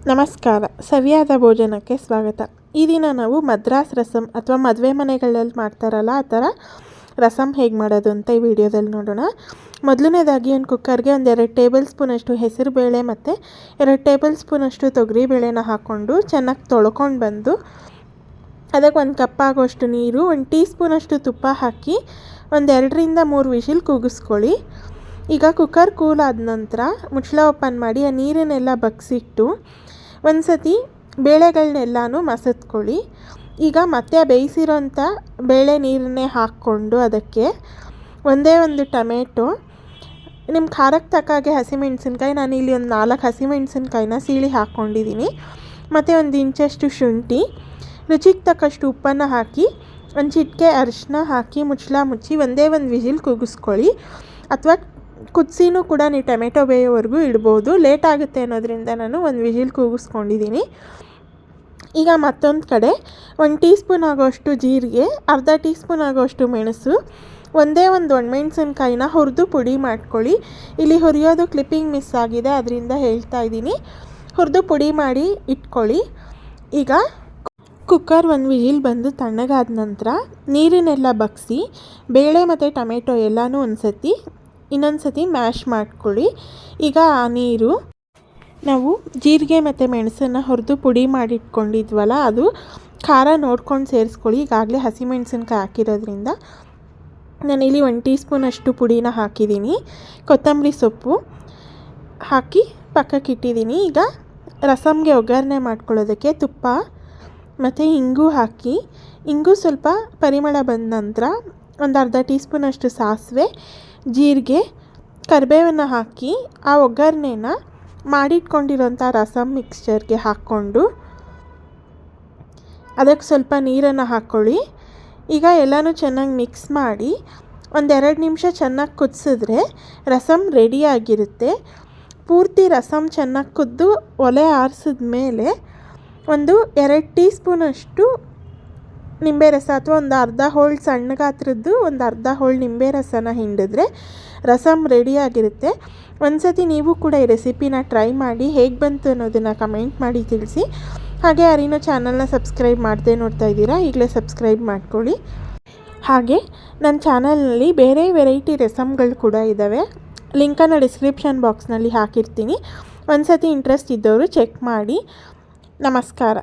ನಮಸ್ಕಾರ. ಸವಿಯಾದ ಭೋಜನಕ್ಕೆ ಸ್ವಾಗತ. ಈ ದಿನ ನಾವು ಮದ್ರಾಸ್ ರಸಮ್ ಅಥವಾ ಮದುವೆ ಮನೆಗಳಲ್ಲಿ ಮಾಡ್ತಾರಲ್ಲ ಆ ಥರ ರಸಮ್ ಹೇಗೆ ಮಾಡೋದು ಅಂತ ಈ ವಿಡಿಯೋದಲ್ಲಿ ನೋಡೋಣ. ಮೊದಲನೇದಾಗಿ ಒಂದು ಕುಕ್ಕರ್ಗೆ ಒಂದು 2 ಟೇಬಲ್ ಸ್ಪೂನಷ್ಟು ಹೆಸರು ಬೇಳೆ ಮತ್ತು 2 ಟೇಬಲ್ ಸ್ಪೂನಷ್ಟು ತೊಗರಿ ಬೇಳೆನ ಹಾಕ್ಕೊಂಡು ಚೆನ್ನಾಗಿ ತೊಳ್ಕೊಂಡು ಬಂದು ಅದಕ್ಕೆ 1 ಕಪ್ ಆಗೋಷ್ಟು ನೀರು, 1 ಟೀ ಸ್ಪೂನಷ್ಟು ತುಪ್ಪ ಹಾಕಿ ಒಂದು 2ರಿಂದ 3 ವಿಷಿಲ್ ಕೂಗಿಸ್ಕೊಳ್ಳಿ. ಈಗ ಕುಕ್ಕರ್ ಕೂಲ್ ಆದ ನಂತರ ಮುಚ್ಚಳ ಓಪನ್ ಮಾಡಿ ಆ ನೀರನ್ನೆಲ್ಲ ಬಗ್ಸಿಟ್ಟು ಒಂದು ಸತಿ ಬೇಳೆಗಳನ್ನೆಲ್ಲನೂ ಮಸತ್ಕೊಳ್ಳಿ. ಈಗ ಮತ್ತೆ ಬೇಯಿಸಿರೋಂಥ ಬೇಳೆ ನೀರನ್ನೇ ಹಾಕ್ಕೊಂಡು ಅದಕ್ಕೆ ಒಂದೇ ಒಂದು ಟೊಮೆಟೊ, ನಿಮ್ಮ ಖಾರಕ್ಕೆ ತಕ್ಕಾಗೆ ಹಸಿಮೆಣ್ಸಿನ್ಕಾಯಿ, ನಾನಿಲ್ಲಿ ಒಂದು 4 ಹಸಿಮೆಣ್ಸಿನ್ಕಾಯಿನ ಸೀಳಿ ಹಾಕ್ಕೊಂಡಿದ್ದೀನಿ, ಮತ್ತು 1 ಇಂಚಷ್ಟು ಶುಂಠಿ, ರುಚಿಗೆ ತಕ್ಕಷ್ಟು ಉಪ್ಪನ್ನು ಹಾಕಿ ಒಂದು ಚಿಟಿಕೆ ಅರಿಶಿನ ಹಾಕಿ ಮುಚ್ಚಳ ಮುಚ್ಚಿ ಒಂದೇ ಒಂದು ವಿಷಿಲ್ ಕೂಗಿಸ್ಕೊಳ್ಳಿ. ಅಥವಾ ಕುದಿಸಿನೂ ಕೂಡ ನೀವು ಟೊಮೆಟೊ ಬೇಯೋವರೆಗೂ ಇಡ್ಬೋದು. ಲೇಟ್ ಆಗುತ್ತೆ ಅನ್ನೋದ್ರಿಂದ ನಾನು 1 ವಿಷಿಲ್ ಕೂಗಿಸ್ಕೊಂಡಿದ್ದೀನಿ. ಈಗ ಮತ್ತೊಂದು ಕಡೆ 1 ಟೀ ಸ್ಪೂನ್ ಆಗೋಷ್ಟು ಜೀರಿಗೆ, ಅರ್ಧ ಟೀ ಸ್ಪೂನ್ ಆಗೋಷ್ಟು ಮೆಣಸು, ಒಂದೇ ಒಂದು ಒಣಮೆಣ್ಸಿನ್ಕಾಯಿನ ಹುರಿದು ಪುಡಿ ಮಾಡ್ಕೊಳ್ಳಿ. ಇಲ್ಲಿ ಹುರಿಯೋದು ಕ್ಲಿಪ್ಪಿಂಗ್ ಮಿಸ್ ಆಗಿದೆ, ಅದರಿಂದ ಹೇಳ್ತಾ ಇದ್ದೀನಿ. ಹುರಿದು ಪುಡಿ ಮಾಡಿ ಇಟ್ಕೊಳ್ಳಿ. ಈಗ ಕುಕ್ಕರ್ 1 ವಿಷಿಲ್ ಬಂದು ತಣ್ಣಗಾದ ನಂತರ ನೀರನ್ನೆಲ್ಲ ಬಗ್ಸಿ ಬೇಳೆ ಮತ್ತು ಟೊಮೆಟೊ ಎಲ್ಲನೂ ಇನ್ನೊಂದು ಸತಿ ಮ್ಯಾಶ್ ಮಾಡ್ಕೊಳ್ಳಿ. ಈಗ ಆ ನೀರು ನಾವು ಜೀರಿಗೆ ಮತ್ತು ಮೆಣಸನ್ನು ಹುರಿದು ಪುಡಿ ಮಾಡಿಟ್ಕೊಂಡಿದ್ವಲ್ಲ ಅದು ಖಾರ ನೋಡ್ಕೊಂಡು ಸೇರಿಸ್ಕೊಳ್ಳಿ. ಈಗಾಗಲೇ ಹಸಿಮೆಣ್ಸಿನ್ಕಾಯಿ ಹಾಕಿರೋದ್ರಿಂದ ನಾನಿಲ್ಲಿ 1 ಟೀ ಸ್ಪೂನಷ್ಟು ಪುಡಿನ ಹಾಕಿದ್ದೀನಿ. ಕೊತ್ತಂಬರಿ ಸೊಪ್ಪು ಹಾಕಿ ಪಕ್ಕಕ್ಕೆ ಇಟ್ಟಿದ್ದೀನಿ. ಈಗ ರಸಮ್ಗೆ ಒಗ್ಗರಣೆ ಮಾಡ್ಕೊಳ್ಳೋದಕ್ಕೆ ತುಪ್ಪ ಮತ್ತು ಇಂಗು ಹಾಕಿ, ಇಂಗು ಸ್ವಲ್ಪ ಪರಿಮಳ ಬಂದ ನಂತರ ಒಂದು ಅರ್ಧ ಟೀ ಸ್ಪೂನಷ್ಟು ಸಾಸಿವೆ, ಜೀರಿಗೆ, ಕರಿಬೇವನ್ನು ಹಾಕಿ ಆ ಒಗ್ಗರಣೆನ ಮಾಡಿಟ್ಕೊಂಡಿರೋಂಥ ರಸಮ್ ಮಿಕ್ಸ್ಚರ್ಗೆ ಹಾಕ್ಕೊಂಡು ಅದಕ್ಕೆ ಸ್ವಲ್ಪ ನೀರನ್ನು ಹಾಕ್ಕೊಳ್ಳಿ. ಈಗ ಎಲ್ಲನೂ ಚೆನ್ನಾಗಿ ಮಿಕ್ಸ್ ಮಾಡಿ ಒಂದು 2 ನಿಮಿಷ ಚೆನ್ನಾಗಿ ಕುದಿಸಿದ್ರೆ ರಸಮ್ ರೆಡಿಯಾಗಿರುತ್ತೆ. ಪೂರ್ತಿ ರಸಮ್ ಚೆನ್ನಾಗಿ ಕುದ್ದು ಒಲೆ ಆರಿಸಿದ ಮೇಲೆ ಒಂದು 2 ಟೀ ಸ್ಪೂನಷ್ಟು ನಿಂಬೆ ರಸ ಅಥವಾ ಒಂದು ಅರ್ಧ ಹೋಳು ಸಣ್ಣ ಗಾತ್ರದ್ದು ಒಂದು ಅರ್ಧ ಹೋಳು ನಿಂಬೆ ರಸನ ಹಿಂಡಿದ್ರೆ ರಸಮ್ ರೆಡಿಯಾಗಿರುತ್ತೆ. ಒಂದು ಸತಿ ನೀವು ಕೂಡ ಈ ರೆಸಿಪಿನ ಟ್ರೈ ಮಾಡಿ ಹೇಗೆ ಬಂತು ಅನ್ನೋದನ್ನು ಕಮೆಂಟ್ ಮಾಡಿ ತಿಳಿಸಿ. ಹಾಗೆ ಯಾರಿನೋ ಚಾನಲ್ನ ಸಬ್ಸ್ಕ್ರೈಬ್ ಮಾಡದೆ ನೋಡ್ತಾ ಇದ್ದೀರಾ, ಈಗಲೇ ಸಬ್ಸ್ಕ್ರೈಬ್ ಮಾಡ್ಕೊಳ್ಳಿ. ಹಾಗೆ ನನ್ನ ಚಾನಲ್ನಲ್ಲಿ ಬೇರೆ ವೆರೈಟಿ ರಸಮ್ಗಳು ಕೂಡ ಇದ್ದಾವೆ, ಲಿಂಕನ್ನು ಡಿಸ್ಕ್ರಿಪ್ಷನ್ ಬಾಕ್ಸ್ನಲ್ಲಿ ಹಾಕಿರ್ತೀನಿ. ಒಂದು ಸತಿ ಇಂಟ್ರೆಸ್ಟ್ ಇದ್ದವರು ಚೆಕ್ ಮಾಡಿ. ನಮಸ್ಕಾರ.